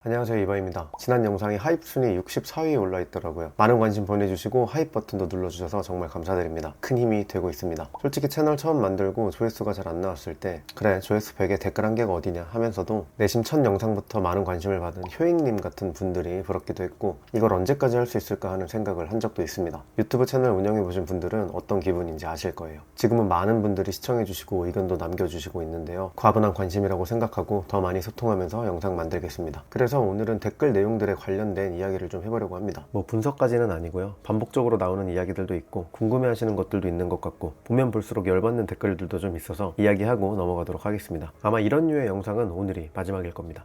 안녕하세요, 이바입니다. 지난 영상이 하입 순위 64위에 올라 있더라고요. 많은 관심 보내주시고 하입 버튼도 눌러주셔서 정말 감사드립니다. 큰 힘이 되고 있습니다. 솔직히 채널 처음 만들고 조회수가 잘 안 나왔을 때 그래 조회수 100에 댓글 한 개가 어디냐 하면서도 내심 첫 영상부터 많은 관심을 받은 효익님 같은 분들이 부럽기도 했고 이걸 언제까지 할 수 있을까 하는 생각을 한 적도 있습니다. 유튜브 채널 운영해보신 분들은 어떤 기분인지 아실 거예요. 지금은 많은 분들이 시청해주시고 의견도 남겨주시고 있는데요. 과분한 관심이라고 생각하고 더 많이 소통하면서 영상 만들겠습니다. 그래서 오늘은 댓글 내용들에 관련된 이야기를 좀 해보려고 합니다. 뭐 분석까지는 아니고요. 반복적으로 나오는 이야기들도 있고 궁금해하시는 것들도 있는 것 같고 보면 볼수록 열받는 댓글들도 좀 있어서 이야기하고 넘어가도록 하겠습니다. 아마 이런 류의 영상은 오늘이 마지막일 겁니다.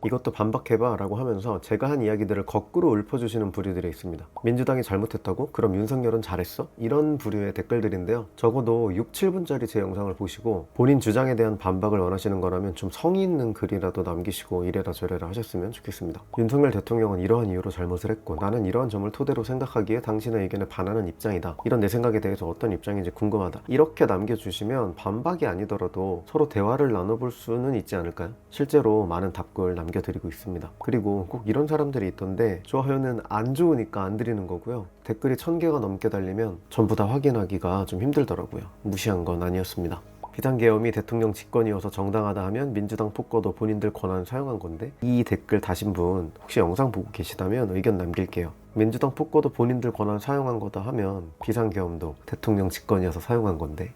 이것도 반박해봐 라고 하면서 제가 한 이야기들을 거꾸로 읊어주시는 부류들이 있습니다. 민주당이 잘못했다고? 그럼 윤석열은 잘했어? 이런 부류의 댓글들인데요. 적어도 6, 7분짜리 제 영상을 보시고 본인 주장에 대한 반박을 원하시는 거라면 좀 성의 있는 글이라도 남기시고 이래라 저래라 하셨으면 좋겠습니다. 윤석열 대통령은 이러한 이유로 잘못을 했고 나는 이러한 점을 토대로 생각하기에 당신의 의견에 반하는 입장이다. 이런 내 생각에 대해서 어떤 입장인지 궁금하다. 이렇게 남겨주시면 반박이 아니더라도 서로 대화를 나눠볼 수는 있지 않을까요? 실제로 많은 답글 남겨드리고 있습니다. 그리고 꼭 이런 사람들이 있던데 좋아요는 안 좋으니까 안 드리는 거고요. 댓글이 1000개가 넘게 달리면 전부 다 확인하기가 좀 힘들더라고요. 무시한 건 아니었습니다. 비상계엄이 대통령 직권이어서 정당하다 하면 민주당 폭거도 본인들 권한을 사용한 건데 이 댓글 다신 분 혹시 영상 보고 계시다면 의견 남길게요. 민주당 폭거도 본인들 권한을 사용한 거다 하면 비상계엄도 대통령 직권이어서 사용한 건데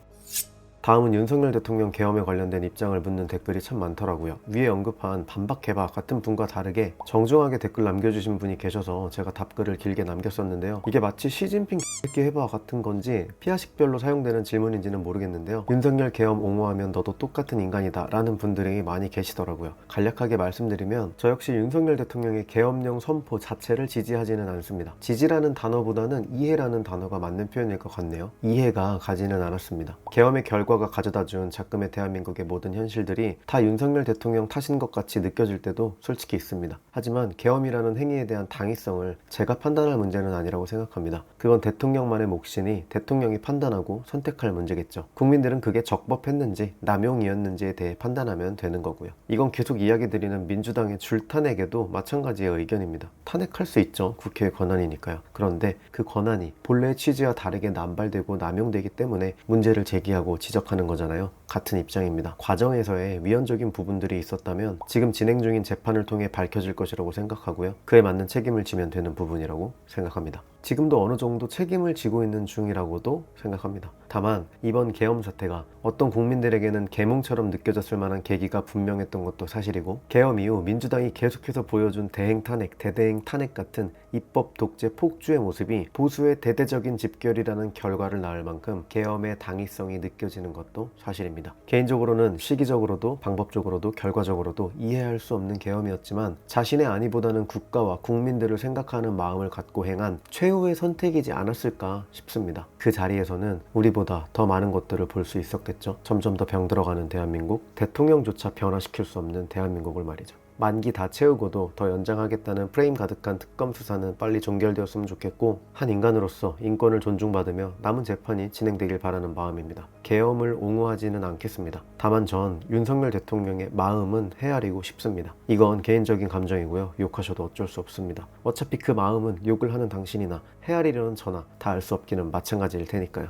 다음은 윤석열 대통령 계엄에 관련된 입장을 묻는 댓글이 참 많더라고요. 위에 언급한 반박해봐 같은 분과 다르게 정중하게 댓글 남겨주신 분이 계셔서 제가 답글을 길게 남겼었는데요. 이게 마치 시진핑 X끼 해봐 같은 건지 피아식별로 사용되는 질문인지는 모르겠는데요. 윤석열 계엄 옹호하면 너도 똑같은 인간이다 라는 분들이 많이 계시더라고요. 간략하게 말씀드리면 저 역시 윤석열 대통령의 계엄령 선포 자체를 지지하지는 않습니다. 지지라는 단어보다는 이해라는 단어가 맞는 표현일 것 같네요. 이해가 가지는 않았습니다. 계엄의 결과가 가져다준 작금의 대한민국의 모든 현실들이 다 윤석열 대통령 탓인 것 같이 느껴질 때도 솔직히 있습니다. 하지만 계엄이라는 행위에 대한 당위성을 제가 판단할 문제는 아니라고 생각합니다. 그건 대통령만의 몫이니 대통령이 판단하고 선택할 문제겠죠. 국민들은 그게 적법했는지 남용이었는지에 대해 판단하면 되는 거고요. 이건 계속 이야기 드리는 민주당의 줄탄핵에도 마찬가지의 의견입니다. 탄핵할 수 있죠. 국회의 권한이니까요. 그런데 그 권한이 본래의 취지와 다르게 남발되고 남용되기 때문에 문제를 제기하고 지적하는 거잖아요. 같은 입장입니다. 과정에서의 위헌적인 부분들이 있었다면 지금 진행 중인 재판을 통해 밝혀질 것이라고 생각하고요. 그에 맞는 책임을 지면 되는 부분이라고 생각합니다. 지금도 어느 정도 책임을 지고 있는 중이라고도 생각합니다. 다만 이번 계엄 사태가 어떤 국민들에게는 계몽처럼 느껴졌을 만한 계기가 분명했던 것도 사실이고 계엄 이후 민주당이 계속해서 보여준 대행 탄핵, 대대행 탄핵 같은 입법 독재 폭주의 모습이 보수의 대대적인 집결이라는 결과를 낳을 만큼 계엄의 당위성이 느껴지는 것도 사실입니다. 개인적으로는 시기적으로도 방법적으로도 결과적으로도 이해할 수 없는 계엄이었지만 자신의 안위보다는 국가와 국민들을 생각하는 마음을 갖고 행한 최후의 선택이지 않았을까 싶습니다. 그 자리에서는 우리보다 더 많은 것들을 볼 수 있었겠죠. 점점 더 병들어가는 대한민국, 대통령조차 변화시킬 수 없는 대한민국을 말이죠. 만기 다 채우고도 더 연장하겠다는 프레임 가득한 특검 수사는 빨리 종결되었으면 좋겠고 한 인간으로서 인권을 존중받으며 남은 재판이 진행되길 바라는 마음입니다. 계엄을 옹호하지는 않겠습니다. 다만 전 윤석열 대통령의 마음은 헤아리고 싶습니다. 이건 개인적인 감정이고요. 욕하셔도 어쩔 수 없습니다. 어차피 그 마음은 욕을 하는 당신이나 헤아리려는 저나 다 알 수 없기는 마찬가지일 테니까요.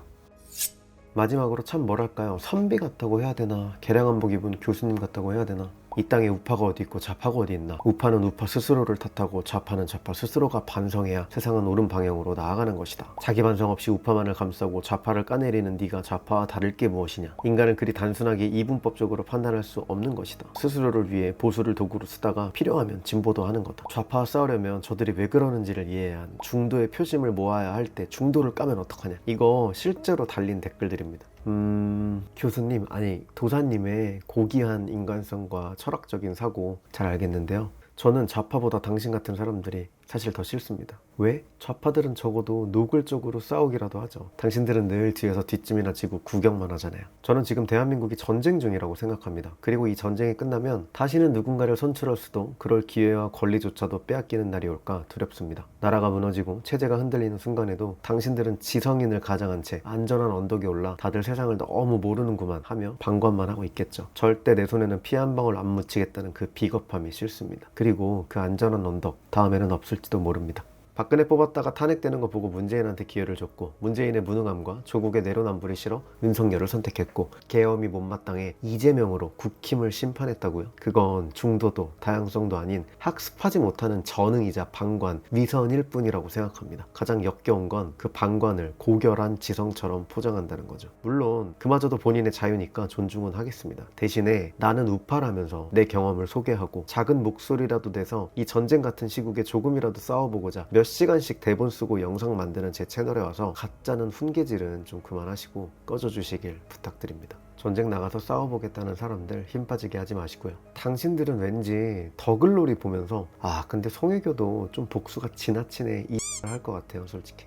마지막으로 참 뭐랄까요, 선비 같다고 해야 되나, 개량한복 입은 교수님 같다고 해야 되나, 이 땅에 우파가 어디 있고 좌파가 어디 있나, 우파는 우파 스스로를 탓하고 좌파는 좌파 스스로가 반성해야 세상은 옳은 방향으로 나아가는 것이다. 자기 반성 없이 우파만을 감싸고 좌파를 까내리는 네가 좌파와 다를 게 무엇이냐. 인간은 그리 단순하게 이분법적으로 판단할 수 없는 것이다. 스스로를 위해 보수를 도구로 쓰다가 필요하면 진보도 하는 거다. 좌파와 싸우려면 저들이 왜 그러는지를 이해해야 하는, 중도의 표심을 모아야 할 때 중도를 까면 어떡하냐. 이거 실제로 달린 댓글들입니다. 교수님, 아니 도사님의 고귀한 인간성과 철학적인 사고 잘 알겠는데요. 저는 좌파보다 당신 같은 사람들이 사실 더 싫습니다. 왜? 좌파들은 적어도 노골적으로 싸우기라도 하죠. 당신들은 늘 뒤에서 뒷짐이나 지고 구경만 하잖아요. 저는 지금 대한민국이 전쟁 중이라고 생각합니다. 그리고 이 전쟁이 끝나면 다시는 누군가를 선출할 수도, 그럴 기회와 권리조차도 빼앗기는 날이 올까 두렵습니다. 나라가 무너지고 체제가 흔들리는 순간에도 당신들은 지성인을 가장한 채 안전한 언덕에 올라 다들 세상을 너무 모르는구만 하며 방관만 하고 있겠죠. 절대 내 손에는 피 한 방울 안 묻히겠다는 그 비겁함이 싫습니다. 그리고 그 안전한 언덕 다음에는 없을지도 모릅니다. 박근혜 뽑았다가 탄핵되는 거 보고 문재인한테 기회를 줬고, 문재인의 무능함과 조국의 내로남불이 싫어 윤석열을 선택했고, 계엄이 못마땅해 이재명으로 국힘을 심판했다고요? 그건 중도도 다양성도 아닌 학습하지 못하는 전응이자 방관, 위선일 뿐이라고 생각합니다. 가장 역겨운 건 그 방관을 고결한 지성처럼 포장한다는 거죠. 물론 그마저도 본인의 자유니까 존중은 하겠습니다. 대신에 나는 우파라면서 내 경험을 소개하고 작은 목소리라도 내서 이 전쟁 같은 시국에 조금이라도 싸워보고자 몇 시간씩 대본 쓰고 영상 만드는 제 채널에 와서 가짜는 훈계질은 좀 그만하시고 꺼져주시길 부탁드립니다. 전쟁 나가서 싸워보겠다는 사람들 힘 빠지게 하지 마시고요. 당신들은 왠지 더글로리 보면서 근데 송혜교도 좀 복수가 지나치네 이 할 것 같아요, 솔직히.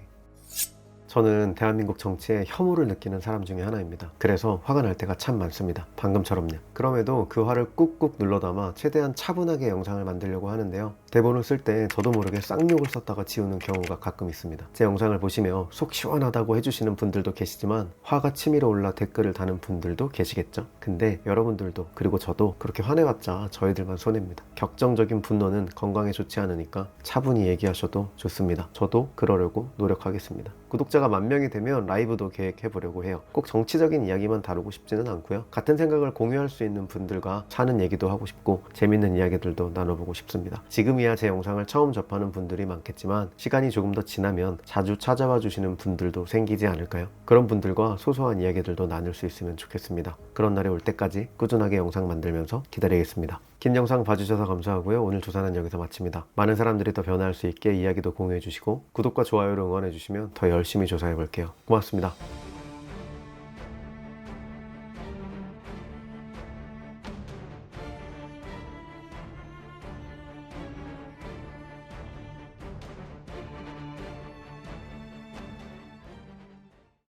저는 대한민국 정치에 혐오를 느끼는 사람 중에 하나입니다. 그래서 화가 날 때가 참 많습니다. 방금처럼요. 그럼에도 그 화를 꾹꾹 눌러담아 최대한 차분하게 영상을 만들려고 하는데요. 대본을 쓸 때 저도 모르게 쌍욕을 썼다가 지우는 경우가 가끔 있습니다. 제 영상을 보시며 속 시원하다고 해주시는 분들도 계시지만 화가 치밀어 올라 댓글을 다는 분들도 계시겠죠. 근데 여러분들도 그리고 저도 그렇게 화내봤자 저희들만 손해입니다. 격정적인 분노는 건강에 좋지 않으니까 차분히 얘기하셔도 좋습니다. 저도 그러려고 노력하겠습니다. 구독자가 10,000명이 되면 라이브도 계획해보려고 해요. 꼭 정치적인 이야기만 다루고 싶지는 않고요. 같은 생각을 공유할 수 있는 분들과 사는 얘기도 하고 싶고 재밌는 이야기들도 나눠보고 싶습니다. 지금이야 제 영상을 처음 접하는 분들이 많겠지만 시간이 조금 더 지나면 자주 찾아와 주시는 분들도 생기지 않을까요? 그런 분들과 소소한 이야기들도 나눌 수 있으면 좋겠습니다. 그런 날이 올 때까지 꾸준하게 영상 만들면서 기다리겠습니다. 긴 영상 봐주셔서 감사하고요. 오늘 조사는 여기서 마칩니다. 많은 사람들이 더 변화할 수 있게 이야기도 공유해 주시고 구독과 좋아요를 응원해 주시면 더 열심히 조사해 볼게요. 고맙습니다.